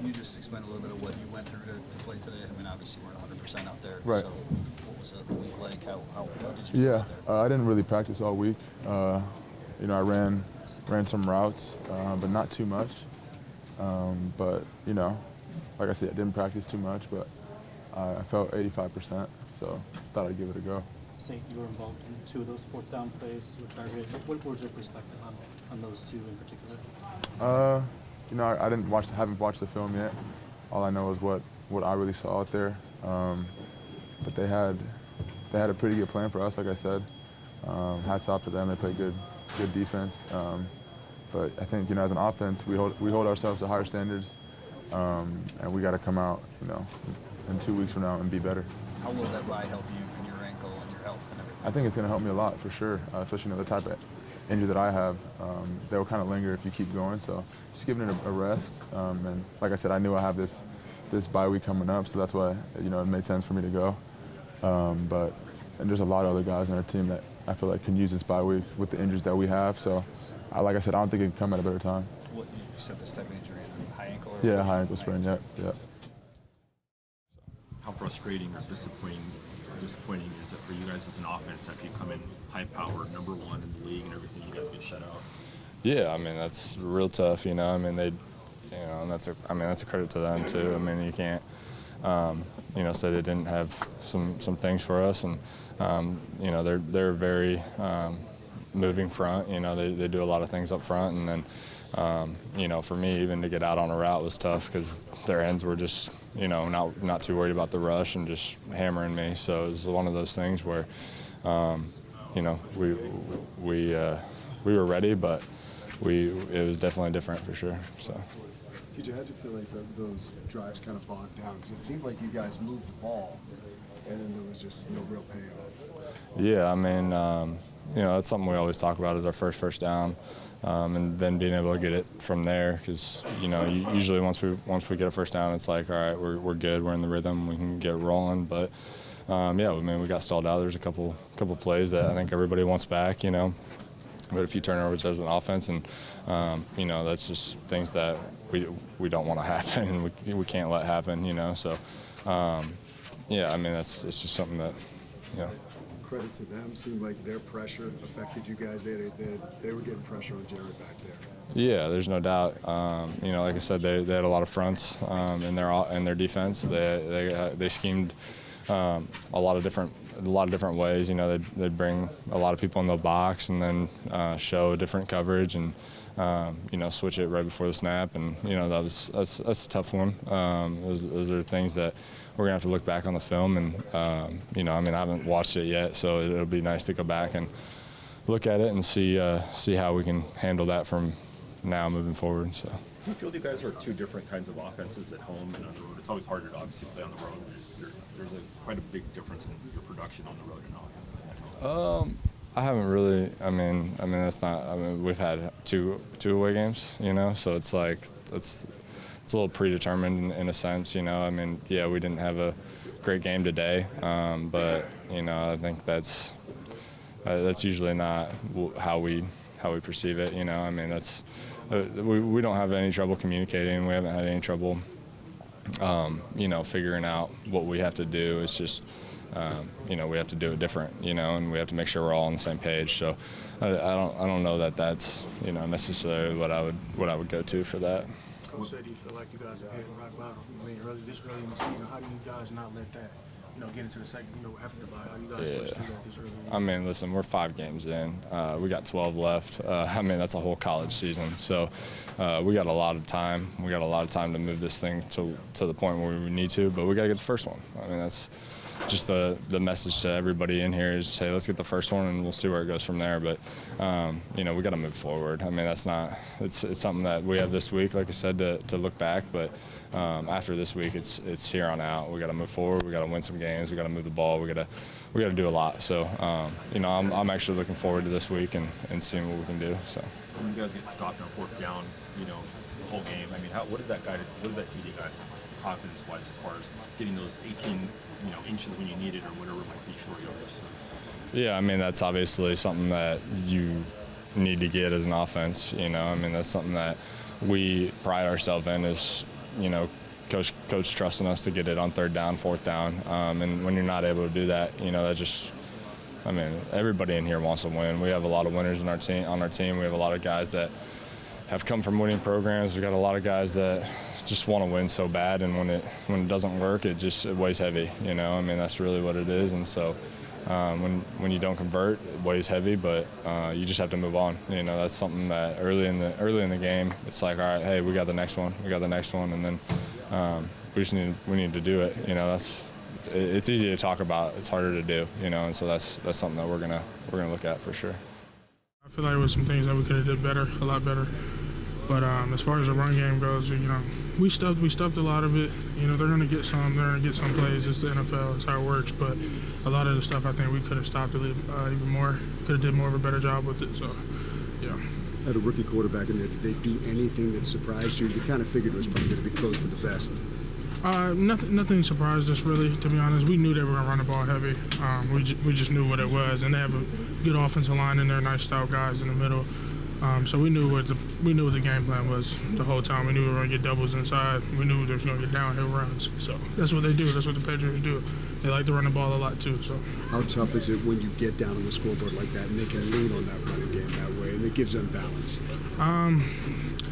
Can you just explain a little bit of what you went through to play today? I mean, obviously you weren't 100% out there. Right. So what was the week like? How did you feel out there? I didn't really practice all week. I ran some routes, but not too much. But like I said, I didn't practice too much, but I felt 85%, so thought I'd give it a go. St, you were involved in 2 of those fourth down plays. What was your perspective on those 2 in particular? I haven't watched the film yet. All I know is what I really saw out there. But they had a pretty good plan for us, like I said. Hats off to them. They played good defense. But I think as an offense, we hold ourselves to higher standards, and we got to come out in 2 weeks from now and be better. How will that bye help you and your ankle and your health and everything? I think it's going to help me a lot for sure, especially the type of injury that I have. They will kind of linger if you keep going. So just giving it a rest. And like I said, I knew I have this bye week coming up, so that's why it made sense for me to go. And there's a lot of other guys on our team that I feel like can use this bye week with the injuries that we have. So like I said, I don't think it can come at a better time. What you said, this type of injury, high ankle? Yeah, high ankle sprain. Yeah. How frustrating or disappointing is it for you guys as an offense after you come in high-powered, #1 in the league, and everything, you guys get shut out? Yeah, I mean that's real tough. I mean and that's a credit to them too. I mean you can't, say they didn't have some things for us, and they're very moving front. They do a lot of things up front, and then. For me, even to get out on a route was tough because their ends were just, not too worried about the rush and just hammering me. So it was one of those things where, we were ready, but it was definitely different for sure. So. TJ, how'd you feel like those drives kind of bogged down? Because it seemed like you guys moved the ball, and then there was just no real payoff. Yeah, I mean, that's something we always talk about is our first down. And then being able to get it from there, because usually once we get a first down, it's like, all right, we're good, we're in the rhythm, we can get rolling. But we got stalled out. There's a couple plays that I think everybody wants back, but a few turnovers as an offense, and that's just things that we don't want to happen, and we can't let happen, So it's just something that Credit to them. Seemed like their pressure affected you guys. They were getting pressure on Jared back there. Yeah, there's no doubt. Like I said, they had a lot of fronts in their defense. They schemed a lot of different ways. They'd bring a lot of people in the box and then show different coverage and switch it right before the snap. And that's a tough one. Those are things that we're gonna have to look back on the film, and I haven't watched it yet, so it'll be nice to go back and look at it and see how we can handle that from now moving forward. So. Do you feel you guys are 2 different kinds of offenses at home and on the road? It's always harder to obviously play on the road. There's quite a big difference in your production on the road and off. I haven't really. That's not. We've had two away games, so it's like it's a little predetermined in a sense, we didn't have a great game today, but I think that's usually not how we perceive it. That's we don't have any trouble communicating. We haven't had any trouble, figuring out what we have to do. It's just we have to do it different, and we have to make sure we're all on the same page. So I don't know that that's necessarily what I would go to for that. Coach said he feel like you guys are hitting rock bottom. This early in the season, how do you guys not let that, get into the second, after the bye? How do you guys push through that this early? Listen, we're 5 games in. We got 12 left. That's a whole college season. So we got a lot of time. We got a lot of time to move this thing to the point where we need to, but we got to get the first one. That's just the message to everybody in here is, hey, let's get the first one and we'll see where it goes from there. But we got to move forward. That's not. It's something that we have this week, like I said, to look back. But after this week, it's here on out. We got to move forward. We got to win some games. We got to move the ball. We got to do a lot. So I'm actually looking forward to this week and seeing what we can do. So when you guys get stopped on 4th down, the whole game. What does that do to you guys confidence-wise as far as getting those 18 inches when you need it or whatever it might be short yardage? So. Yeah, that's obviously something that you need to get as an offense. That's something that we pride ourselves in is coach trusting us to get it on 3rd down, 4th down, and when you're not able to do that, that just, everybody in here wants to win. We have a lot of winners on our team. We have a lot of guys that have come from winning programs. We've got a lot of guys that just want to win so bad, and when it doesn't work, it weighs heavy. That's really what it is. And so when you don't convert, it weighs heavy, but you just have to move on. That's something that early in the game, it's like, all right, hey, we got the next one, and then we need to do it. It's easy to talk about, it's harder to do. And so that's something that we're gonna look at for sure. I feel like there was some things that we could have did better, a lot better. But as far as the run game goes, we stuffed a lot of it. They're going to get some plays. It's the NFL. It's how it works. But a lot of the stuff, I think we could have stopped it even more. Could have did more of a better job with it. So, yeah. Had a rookie quarterback in there. Did they do anything that surprised you? You kind of figured it was probably going to be close to the best. Nothing surprised us really. To be honest, we knew they were going to run the ball heavy. We just knew what it was, and they have a good offensive line in there, nice stout guys in the middle. So we knew what the game plan was the whole time. We knew we were going to get doubles inside. We knew there was going to get downhill runs. So that's what they do. That's what the Patriots do. They like to run the ball a lot too. So how tough is it when you get down on the scoreboard like that and they can lean on that running game that way, and it gives them balance?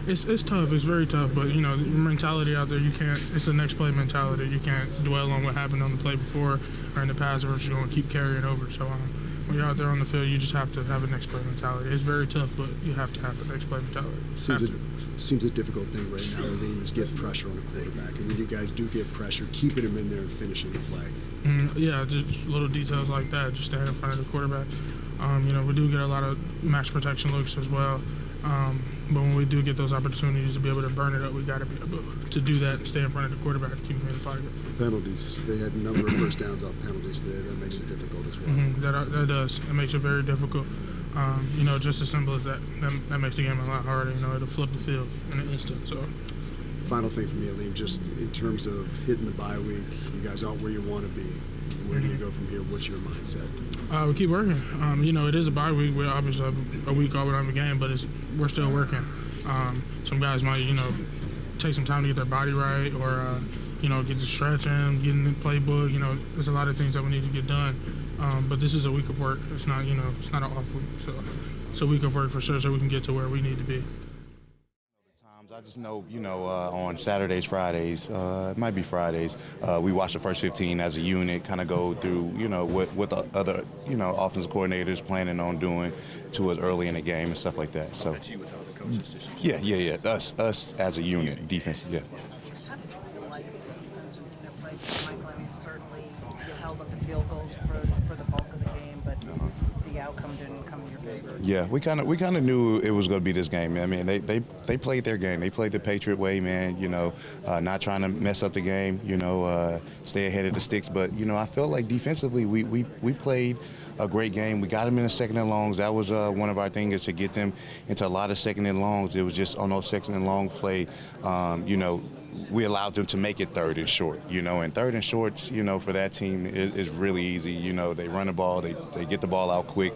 It's tough. It's very tough. But your mentality out there, you can't. It's the next play mentality. You can't dwell on what happened on the play before or in the past, or you're going to keep carrying over. So. When you're out there on the field, you just have to have a next play mentality. It's very tough, but you have to have a next play mentality. Seems a difficult thing right now, Alim, is get pressure on a quarterback. And when you guys do get pressure, keeping him in there and finishing the play. Yeah, just little details like that, just staying in front of the quarterback. We do get a lot of max protection looks as well. But when we do get those opportunities to be able to burn it up, we got to be able to do that and stay in front of the quarterback and keep him in the pocket. Penalties. They had a number of first downs off penalties today. That makes it difficult as well. That does. It makes it very difficult. Just as simple as that. That makes the game a lot harder. It'll flip the field in an instant. So. Final thing for me, Alim, just in terms of hitting the bye week, you guys aren't where you want to be. Where do you go from here? What's your mindset? We keep working. It is a bye week. We obviously have a week off without a game, but we're still working. Some guys might, take some time to get their body right, or get the stretch in, get in the playbook. There's a lot of things that we need to get done. But this is a week of work. It's not, it's not an off week. So it's a week of work for sure, so we can get to where we need to be. I just know, on Saturdays, Fridays, it might be Fridays, we watch the first 15 as a unit, kind of go through, what the other, offensive coordinators planning on doing to us early in the game and stuff like that. So, yeah. Us as a unit, defense, yeah. How did you feel like their play for Michael? I mean, certainly you held them to field goals for the bulk of the game, but the outcome didn't come in your favor. Yeah, we kind of knew it was going to be this game. I mean, they played their game. They played the Patriot way, man. Not trying to mess up the game. Stay ahead of the sticks. But I felt like defensively we played a great game. We got them in the second and longs. That was one of our things, is to get them into a lot of second and longs. It was just on those second and long play, we allowed them to make it third and short, and third and shorts, for that team is really easy. They run the ball, they get the ball out quick.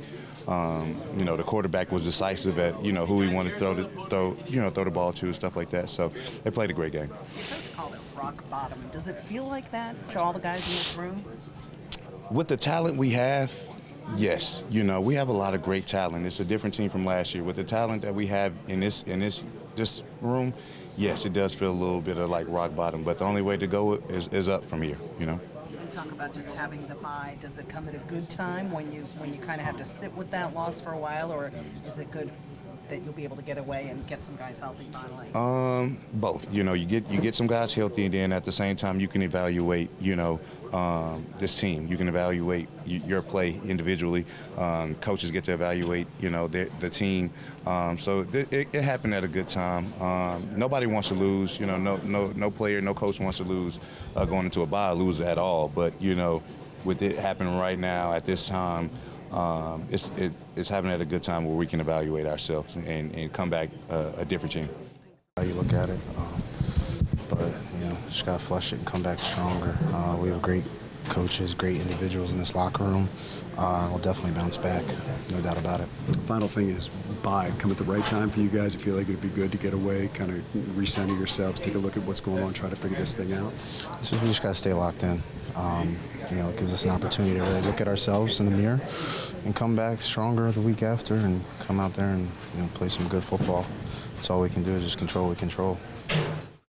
The quarterback was decisive at, who he wanted to throw the ball to, stuff like that. So they played a great game. Coach called it rock bottom. Does it feel like that to all the guys in this room? With the talent we have, yes. We have a lot of great talent. It's a different team from last year. With the talent that we have in this room, yes, it does feel a little bit of like rock bottom. But the only way to go is up from here. And talk about just having the bye. Does it come at a good time when you kind of have to sit with that loss for a while, or is it good that you'll be able to get away and get some guys healthy finally? Both. You get some guys healthy, and then at the same time you can evaluate, this team. You can evaluate your play individually. Coaches get to evaluate, the team. So it happened at a good time. Nobody wants to lose. No player, no coach wants to lose going into a bye, lose at all. But with it happening right now at this time, it's happening at a good time where we can evaluate ourselves and come back a different team. How you look at it, but just gotta flush it and come back stronger. We have a great coaches, great individuals in this locker room. We'll definitely bounce back, no doubt about it. Final thing is, bye come at the right time for you guys. You feel like it'd be good to get away, kind of recenter yourselves, take a look at what's going on, try to figure this thing out. So we just got to stay locked in. It gives us an opportunity to really look at ourselves in the mirror and come back stronger the week after and come out there and play some good football. That's all we can do is just control what we control.